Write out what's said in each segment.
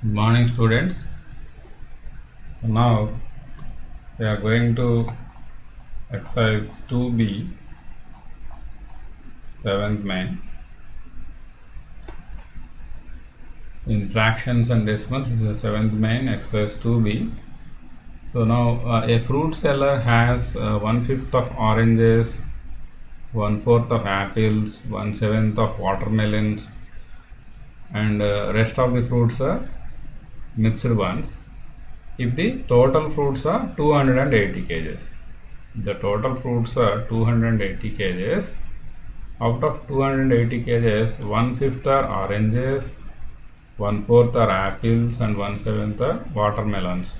Good morning, students. Now we are going to exercise 2B, 7th main. In fractions and decimals, this is the 7th main, exercise 2B. So now a fruit seller has 1/5 of oranges, 1/4 of apples, 1/7 of watermelons, and rest of the fruits are mixed ones. If the total fruits are 280 kgs, the total fruits are 280 kgs. Out of 280 kgs, 1/5 are oranges, 1/4 are apples, and 1/7 are watermelons.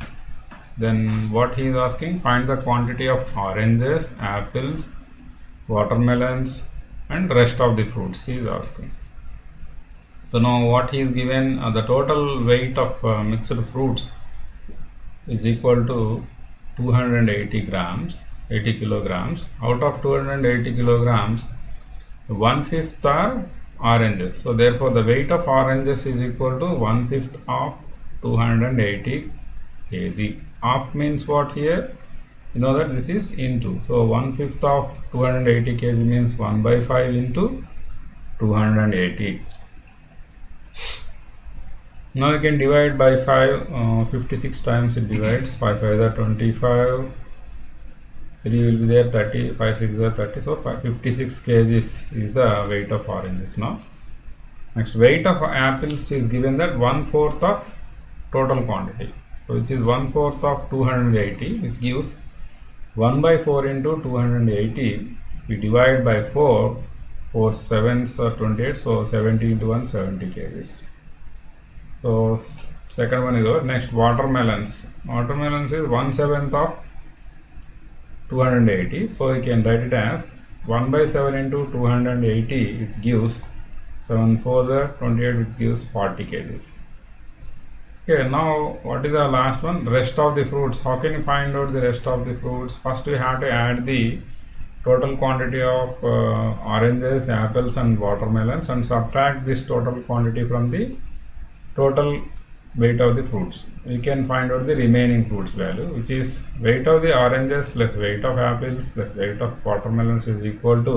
Then what he is asking, find the quantity of oranges, apples, watermelons, and rest of the fruits he is asking. So now what he is given, the total weight of mixed fruits is equal to 280 grams, 80 kilograms. Out of 280 kilograms, 1/5 are oranges. So therefore the weight of oranges is equal to 1/5 of 280 kg. Half means what here? You know that this is into. So 1/5 of 280 kg means 1/5 into 280. Now you can divide by 5. 56 times it divides. 5 5 are 25. 3 will be there, 30, 5 6 are 30, so 56 kgs is the weight of oranges. Now next, weight of apples is given that 1/4 of total quantity, so which is 1/4 of 280, which gives 1/4 into 280. We divide by 4, 4 7s are 28, so 70 into 1, 70 kgs. So second one is over. Next, watermelons. Watermelons is 1/7 of 280, so we can write it as 1/7 into 280, which gives 7 4s are 28, which gives 40 kgs. Okay, now what is the last one? Rest of the fruits. How can you find out the rest of the fruits? First we have to add the total quantity of oranges, apples, and watermelons, and subtract this total quantity from the total weight of the fruits. We can find out the remaining fruits value, which is weight of the oranges plus weight of apples plus weight of watermelons is equal to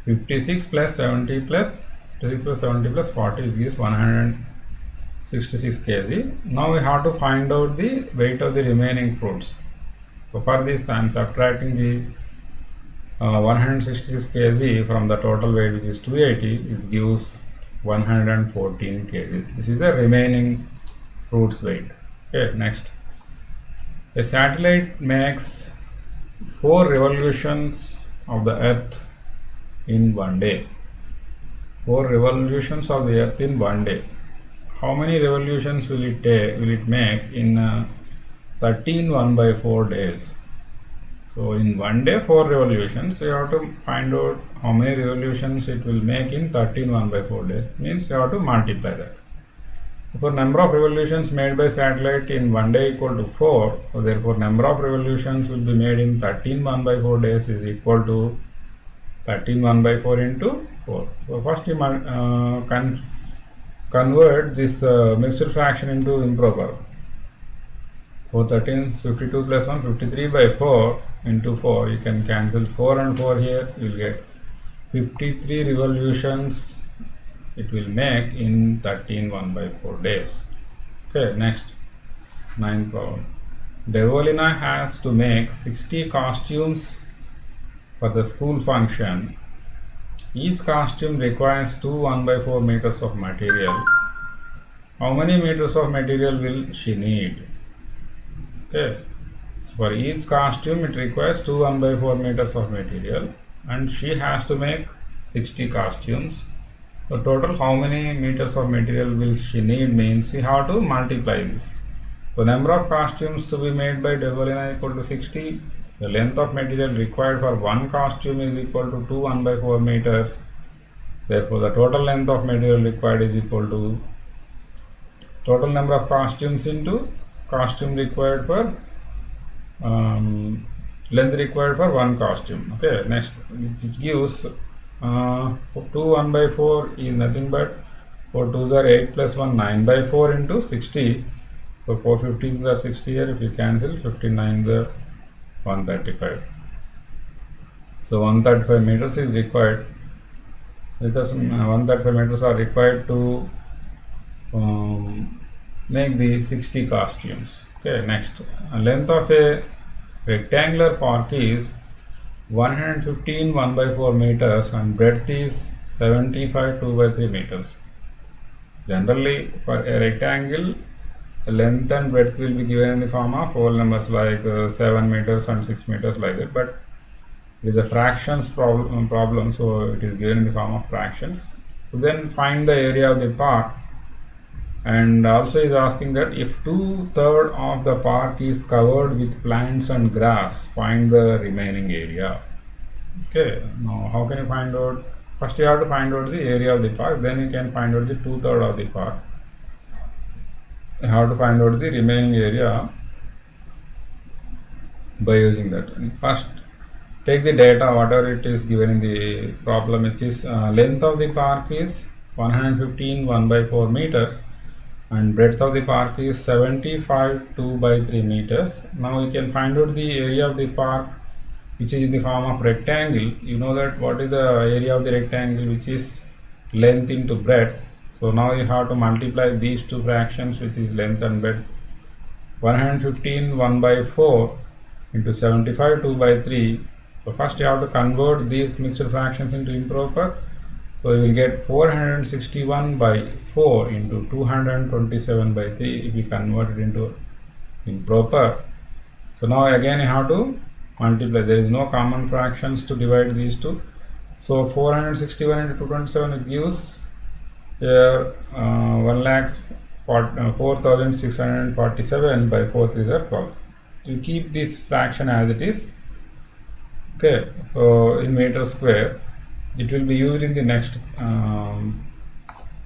56 plus 70 plus 56 plus 70 plus 40, which gives 166 kg. Now we have to find out the weight of the remaining fruits. So for this I am subtracting the 166 kg from the total weight, which is 280, which gives 114 kgs. This is the remaining fruits weight. Okay, next, a satellite makes 4 revolutions of the earth in one day. 4 revolutions of the earth in one day. How many revolutions will it make in 13 1/4 days? So in one day 4 revolutions, so you have to find out how many revolutions it will make in 13 1/4 days. Means you have to multiply that. For number of revolutions made by satellite in one day equal to 4, so therefore number of revolutions will be made in 13 1/4 days is equal to 13 1/4 into 4. So first you convert this mixed fraction into improper. 4 13 is 52 plus 1, 53/4 into 4. You can cancel 4 and 4 here. You will get 53 revolutions it will make in 13 1/4 days. Okay, next, 9th problem. Devolina has to make 60 costumes for the school function. Each costume requires 2 1/4 meters of material. How many meters of material will she need? Okay, so for each costume it requires 2 1/4 meters of material, and she has to make 60 costumes. So total how many meters of material will she need means we have to multiply this. So number of costumes to be made by Devolina equal to 60. The length of material required for one costume is equal to 2 1/4 meters. Therefore the total length of material required is equal to total number of costumes into costume required for length required for one costume. Okay, next, it gives 2 1/4 is nothing but 4 2s are 8 plus 1 9 by 4 into 60. So 4 15s are 60 here. If you cancel 59s are 135. So 135 meters is required. Let us 135 meters are required to make the 60 costumes. Okay, next length of a rectangular park is 115 1 by 4 meters and breadth is 75 2 by 3 meters. Generally, for a rectangle, the length and breadth will be given in the form of whole numbers like 7 meters and 6 meters like that, but with the fractions problem, so it is given in the form of fractions. So then find the area of the park, and also is asking that if 2/3 of the park is covered with plants and grass, find the remaining area. Okay, now how can you find out? First you have to find out the area of the park, then you can find out the 2/3 of the park. You have to find out the remaining area by using that. First, take the data whatever it is given in the problem, which is length of the park is 115 1 by 4 meters and breadth of the park is 75 2 by 3 meters. Now you can find out the area of the park which is in the form of rectangle. You know that what is the area of the rectangle, which is length into breadth. So now you have to multiply these two fractions, which is length and breadth. 115 1 by 4 into 75 2 by 3. So first you have to convert these mixed fractions into improper. So you will get 461 by 4 into 227 by 3 if you convert it into improper. So now again you have to multiply. There is no common fractions to divide these two. So 461 into 227, it gives here 4,647 by 4 3s are 12. You keep this fraction as it is. Okay, so in meter square, it will be used in the next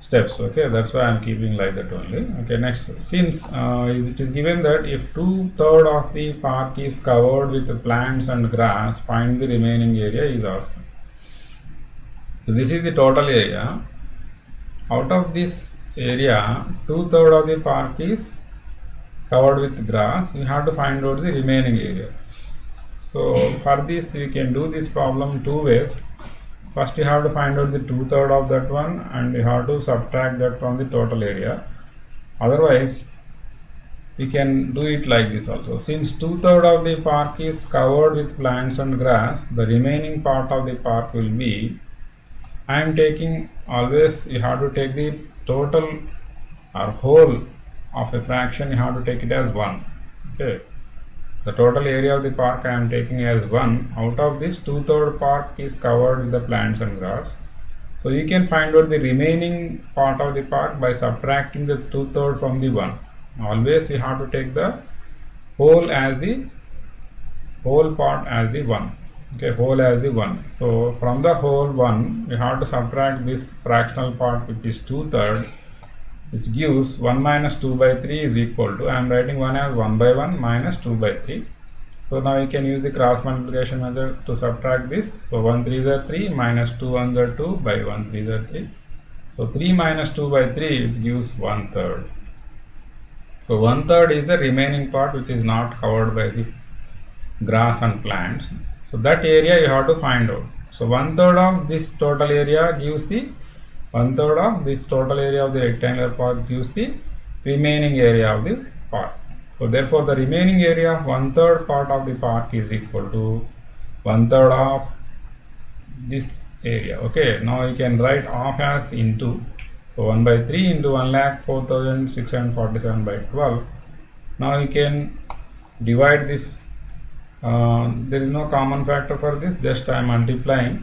steps. Okay, that's why I'm keeping like that only. Okay, next, since it is given that if 2/3 of the park is covered with plants and grass, find the remaining area is asking. So this is the total area. Out of this area, 2/3 of the park is covered with grass. You have to find out the remaining area. So for this, we can do this problem two ways. First you have to find out the 2/3 of that one, and you have to subtract that from the total area. Otherwise, we can do it like this also. Since 2/3 of the park is covered with plants and grass, the remaining part of the park will be, I am taking, always you have to take the total or whole of a fraction, you have to take it as 1. Okay. The total area of the park I am taking as 1. Out of this, 2/3 park is covered with the plants and grass. So you can find out the remaining part of the park by subtracting the 2/3 from the 1. Always you have to take the whole as the whole part as the 1. Okay, whole as the 1. So from the whole 1, you have to subtract this fractional part, which is 2/3, which gives 1 minus 2 by 3 is equal to, I am writing 1 as 1 by 1 minus 2 by 3. So now you can use the cross multiplication method to subtract this. So 1 3s are 3 minus 2 1s are 2 by 1 3s are 3. So 3 minus 2 by 3, which gives 1/3. So 1/3 is the remaining part which is not covered by the grass and plants. So that area you have to find out. So 1/3 of this total area gives the 1/3 of this total area of the rectangular park gives the remaining area of the park. So therefore the remaining area of 1/3 part of the park is equal to 1/3 of this area. Okay, now you can write half as into. So 1 by 3 into 1,04,647 by 12. Now you can divide this. There is no common factor for this, just I am multiplying.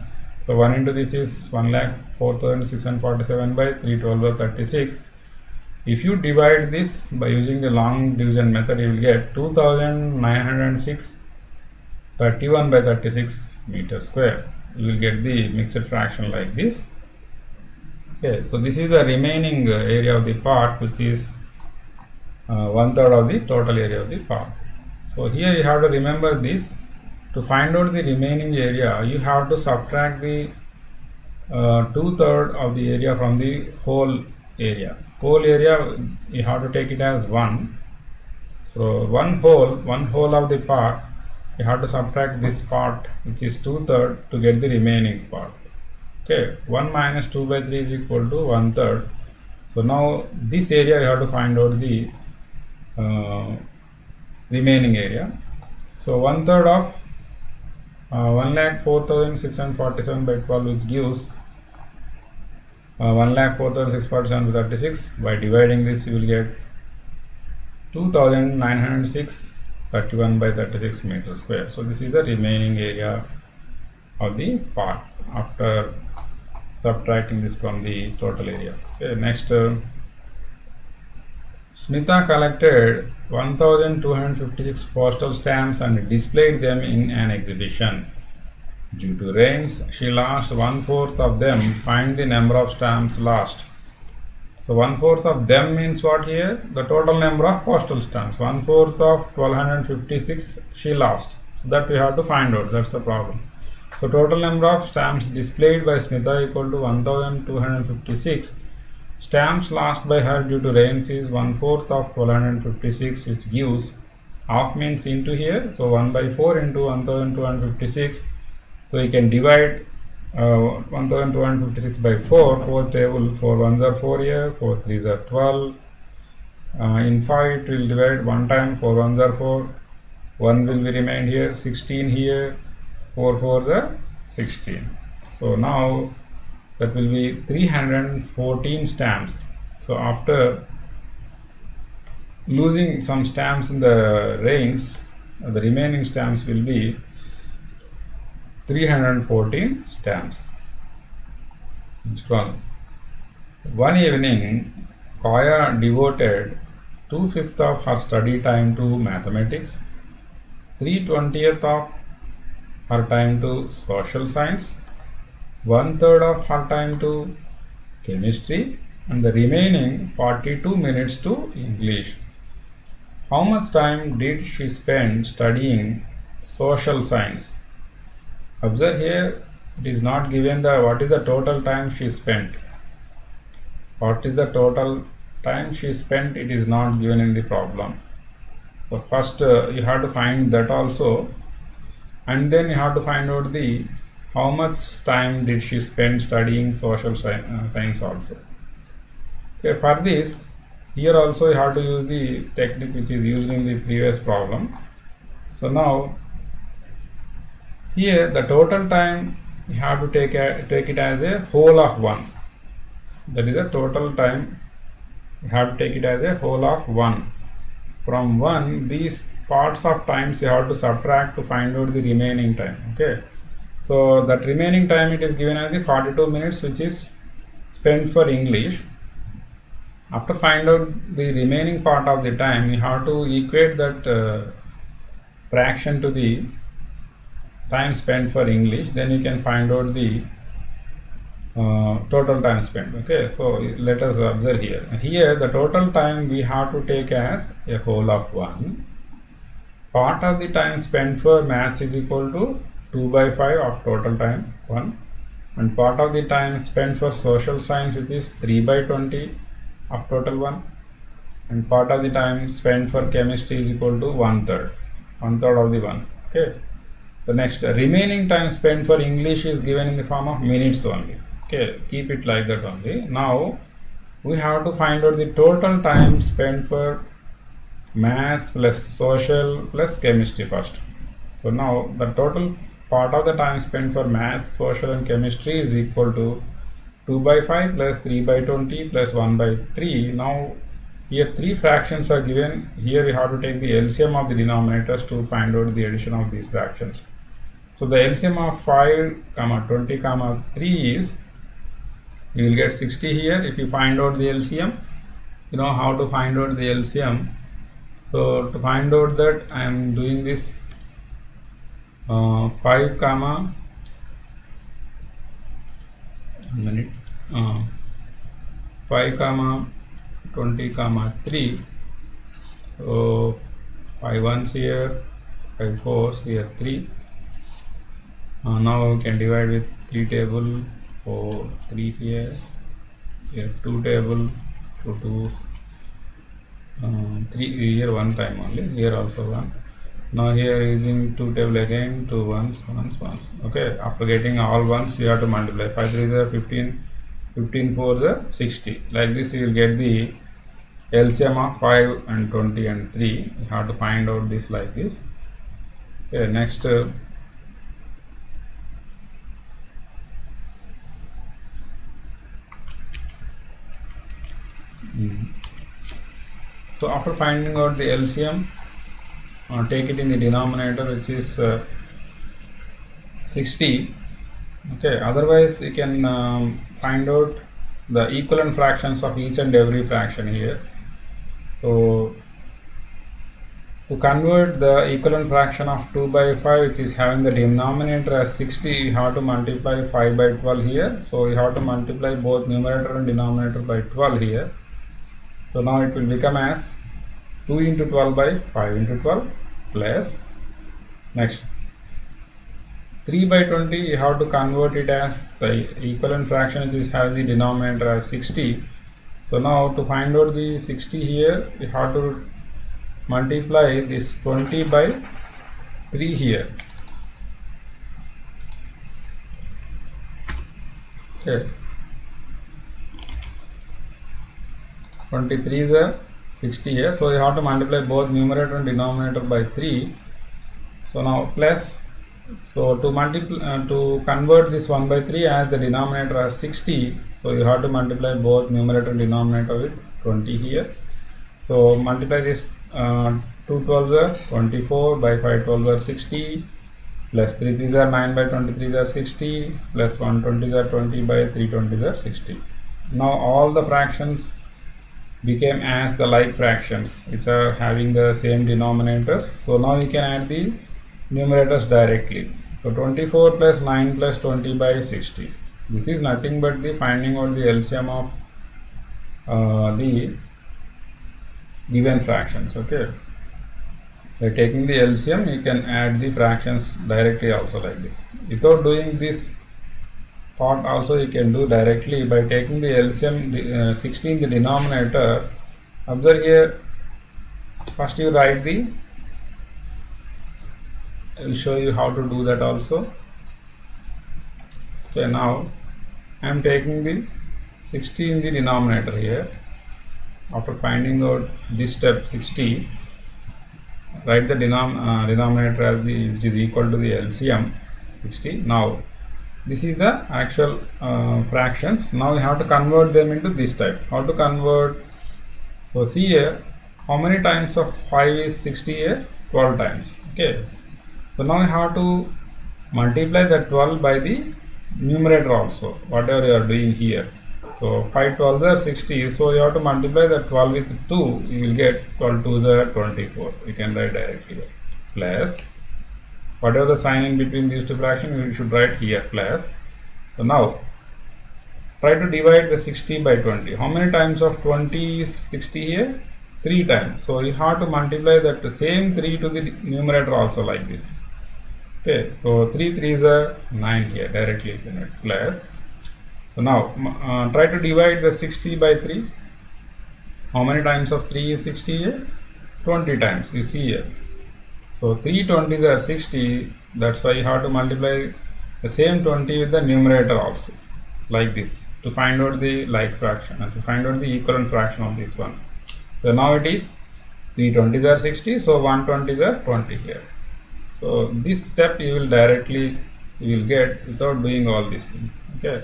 So 1 into this is 1,04,647 by 3 12 by 36. If you divide this by using the long division method, you will get 2,906 31 by 36 meters square. You will get the mixed fraction like this. Okay, so this is the remaining area of the park, which is 1/3 of the total area of the park. So here you have to remember this. To find out the remaining area, you have to subtract the 2/3 of the area from the whole area. Whole area you have to take it as 1. So one whole of the part, you have to subtract this part which is 2/3 to get the remaining part. Okay, 1 minus 2 by 3 is equal to 1/3. So now this area you have to find out the remaining area. So 1/3 of 1,04,647 by 12, which gives 1,04,647 by 36. By dividing this, you will get 2,906 31 by 36 meters square. So this is the remaining area of the part after subtracting this from the total area. Okay, next, Smita collected 1,256 postal stamps and displayed them in an exhibition. Due to rains, she lost 1/4 of them. Find the number of stamps lost. So 1/4 of them means what here? The total number of postal stamps. 1/4 of 1,256 she lost. So that we have to find out. That's the problem. So total number of stamps displayed by Smita equal to 1,256. Stamps lost by her due to rains is 1/4 of 1,256, which gives half means into here. So 1/4 into 1,256. So you can divide 1,256 by 4. 4 table, 4 ones are 4 here, 4 threes are 12. In 5 it will divide 1 time, 4 ones are 4. 1 will be remained here, 16 here, 4 fours are 16. So now that will be 314 stamps. So after losing some stamps in the rains, the remaining stamps will be 314 stamps. One evening, Kaya devoted 2/5 of her study time to mathematics, 3/20 of her time to social science, 1/3 of her time to chemistry, and the remaining 42 minutes to English. How much time did she spend studying social science? Observe here, it is not given the what is the total time she spent. What is the total time she spent? It is not given in the problem. So first you have to find that also, and then you have to find out the how much time did she spend studying social science also. Okay, for this, here also you have to use the technique which is used in the previous problem. So now here the total time you have to take it as a whole of 1. That is the total time. You have to take it as a whole of 1. From 1, these parts of times you have to subtract to find out the remaining time. Okay. So that remaining time it is given as the 42 minutes, which is spent for English. After find out the remaining part of the time, you have to equate that fraction to the time spent for English. Then you can find out the total time spent. Okay, so let us observe here. Here the total time we have to take as a whole of 1. Part of the time spent for maths is equal to 2/5 of total time 1, and part of the time spent for social science, which is 3/20 of total 1, and part of the time spent for chemistry is equal to 1/3 of the 1. Okay. So next, remaining time spent for English is given in the form of minutes only. Okay, keep it like that only. Now we have to find out the total time spent for maths plus social plus chemistry first. So now the total part of the time spent for maths, social and chemistry is equal to 2/5 plus 3/20 plus 1/3. Now here 3 fractions are given. Here we have to take the LCM of the denominators to find out the addition of these fractions. So the LCM of 5, 20, 3 is, you will get 60 here. If you find out the LCM, you know how to find out the LCM. So to find out that, I am doing this 5, 5, 20, 3. So 5 ones here, 5 fours here, 3. Now we can divide with 3 table, 4, 3 here, here 2 table to 2 3 here one time only, here also 1. Now here using 2 table again, 2 ones. Okay, after getting all ones you have to multiply. 5 3 is 15, 15 4 is 60. Like this you will get the LCM of 5 and 20 and 3. You have to find out this like this. Okay, next so after finding out the LCM, take it in the denominator, which is 60. Okay, otherwise you can find out the equivalent fractions of each and every fraction here. So to convert the equivalent fraction of 2 by 5, which is having the denominator as 60, you have to multiply 5 by 12 here. So you have to multiply both numerator and denominator by 12 here. So now it will become as 2 into 12 by 5 into 12 plus next 3 by 20, you have to convert it as the equivalent fraction, which is having the denominator as 60. So now to find out the 60 here, you have to multiply this 20 by 3 here. Okay, 23 is a 60 here, so you have to multiply both numerator and denominator by 3. So now plus, so to multiply to convert this 1 by 3 as the denominator as 60, so you have to multiply both numerator and denominator with 20 here. So multiply this 2 12s are 24 by 5 12s are 60 plus 3 3s are 9 by 23s are 60 plus 1 20s are 20 by 3 20s are 60. Now all the fractions became as the like fractions which are having the same denominators. So now you can add the numerators directly. So 24 plus 9 plus 20 by 60. This is nothing but the finding out the LCM of the given fractions. Okay, by taking the LCM you can add the fractions directly also like this. Without doing this part also you can do directly by taking the LCM 60 in the denominator. Observe here, first you write the, I will show you how to do that also. Okay, now I am taking the 60 in the denominator here. After finding out this step 60, write the denominator as the, which is equal to the LCM 60. Now this is the actual fractions. Now we have to convert them into this type. How to convert? So see here, how many times of 5 is 60 here? 12 times. Okay, so now you have to multiply the 12 by the numerator also, whatever you are doing here. So 5 12 are 60, so you have to multiply the 12 with 2, you will get 12 2 are 24. You can write directly here. Plus whatever the sign in between these two fractions, you should write here plus. So now try to divide the 60 by 20. How many times of 20 is 60 here? 3 times. So you have to multiply that same 3 to the numerator also like this. Okay, so 3 3s are 9 here directly plus. So now try to divide the 60 by 3. How many times of 3 is 60 here? 20 times, you see here. So 3 20s are 60, that's why you have to multiply the same 20 with the numerator also, like this, to find out the like fraction and to find out the equivalent fraction of this one. So now it is 3 20s are 60, so 1 20s are 20 here. So this step you will directly, you will get without doing all these things. Okay.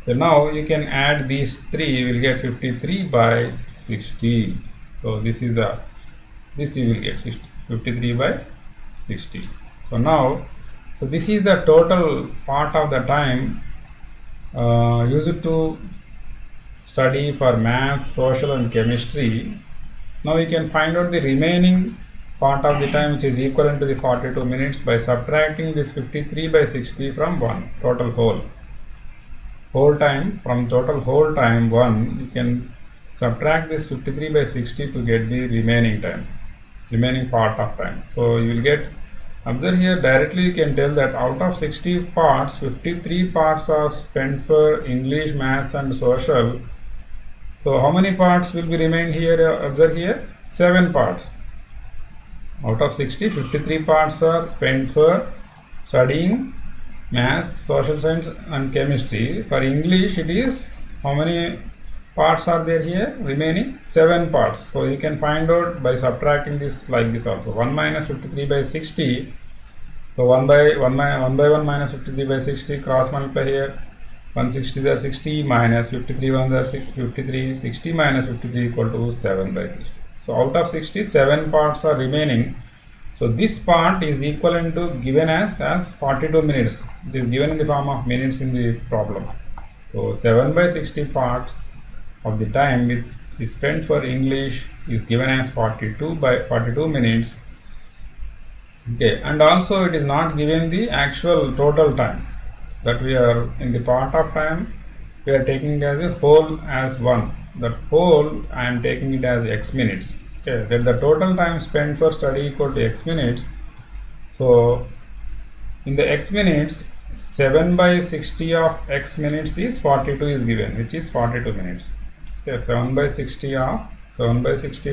So now you can add these 3, you will get 53 by 60. So this is the, this you will get 53 by 60. So now, so this is the total part of the time used to study for maths, social and chemistry. Now you can find out the remaining part of the time, which is equivalent to the 42 minutes, by subtracting this 53 by 60 from 1, total whole time. From total whole time 1, you can subtract this 53 by 60 to get the remaining time, remaining part of time. So you will get, observe here, directly you can tell that out of 60 parts, 53 parts are spent for English, maths and social, So how many parts will be remained here? Observe here, 7 parts. Out of 60, 53 parts are spent for studying maths, social science and chemistry. For English it is, how many parts are there here? Remaining 7 parts. So you can find out by subtracting this like this also. 1 minus 53 by 60. So 1 by 1 minus 53 by 60, cross multiply here. 160 are 60 minus 53 ones are 53, 60 minus 53 equal to 7 by 60. So out of 60, 7 parts are remaining. So this part is equivalent to given as 42 minutes. It is given in the form of minutes in the problem. So 7 by 60 parts of the time which is spent for English is given as 42 minutes. Okay, and also it is not given the actual total time that we are in the part of time we are taking it as a whole as 1. That whole I am taking it as x minutes. Okay, let the total time spent for study equal to x minutes. So in the x minutes, 7 by 60 of x minutes is 42 is given, which is 42 minutes. Okay, 7 by 60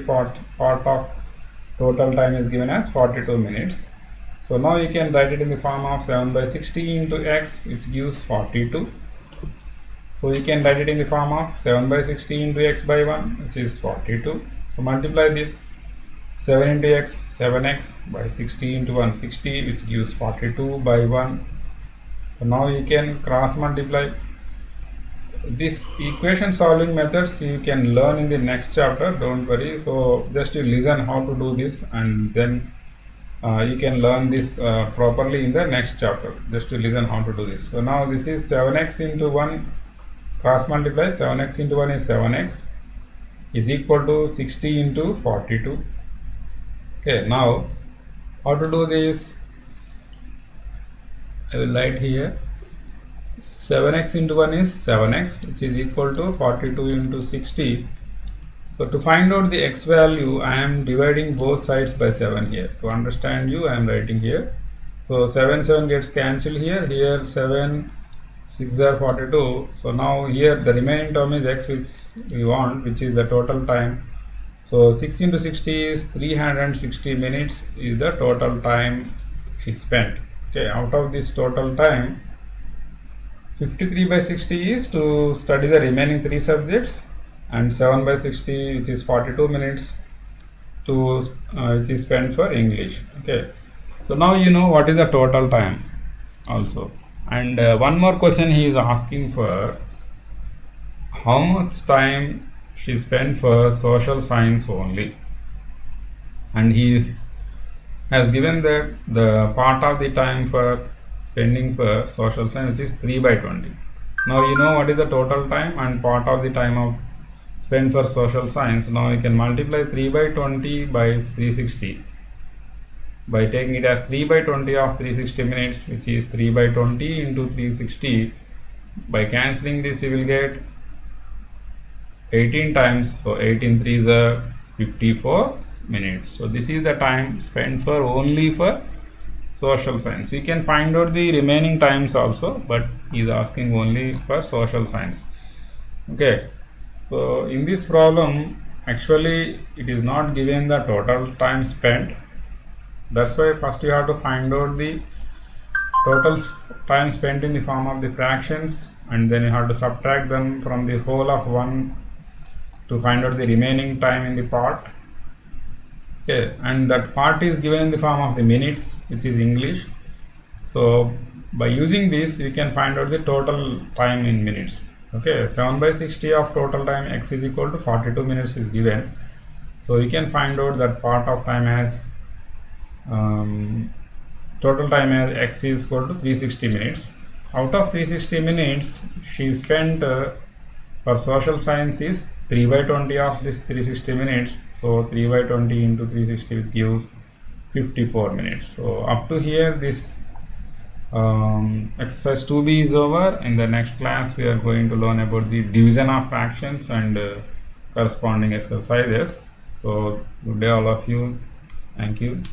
part of total time is given as 42 minutes. So now you can write it in the form of 7 by 60 into x, which gives 42. So you can write it in the form of 7 by 60 into x by 1, which is 42. So multiply this 7 into x, 7x by 60 into 1, 60, which gives 42 by 1. So now you can cross multiply. This equation solving methods you can learn in the next chapter, don't worry. So just you listen how to do this, and then you can learn this properly in the next chapter. Just to listen how to do this. So now this is 7x into 1, cross multiply. 7x into 1 is 7x is equal to 60 into 42. Okay, now how to do this? I will write here 7x into 1 is 7x, which is equal to 42 into 60. So to find out the x value, I am dividing both sides by 7 here. To understand you, I am writing here. So 7 gets cancelled here. Here 7 6 are 42. So now here the remaining term is x, which we want, which is the total time. So 6 into 60 is 360 minutes is the total time is spent. Okay, out of this total time, 53 by 60 is to study the remaining 3 subjects, and 7 by 60, which is 42 minutes, to which is spent for English. Okay, so now you know what is the total time also. And one more question he is asking for, how much time she spent for social science only, and he has given that the part of the time for spending for social science, which is 3 by 20. Now you know what is the total time and part of the time of spent for social science. Now you can multiply 3 by 20 by 360 by taking it as 3 by 20 of 360 minutes, which is 3 by 20 into 360. By cancelling this, you will get 18 times. So 18 3s are 54 minutes. So this is the time spent for only for social science. You can find out the remaining times also, but he is asking only for social science. Okay, so in this problem, actually it is not given the total time spent. That's why first you have to find out the total time spent in the form of the fractions, and then you have to subtract them from the whole of 1 to find out the remaining time in the part. Okay, and that part is given in the form of the minutes, which is English. So by using this, you can find out the total time in minutes. Okay, 7 by 60 of total time x is equal to 42 minutes is given. So you can find out that part of time as total time as x is equal to 360 minutes. Out of 360 minutes, she spent for social science is 3 by 20 of this 360 minutes. So 3 by 20 into 360, which gives 54 minutes. So up to here, this exercise 2b is over. In the next class, we are going to learn about the division of fractions and corresponding exercises. So good day all of you. Thank you.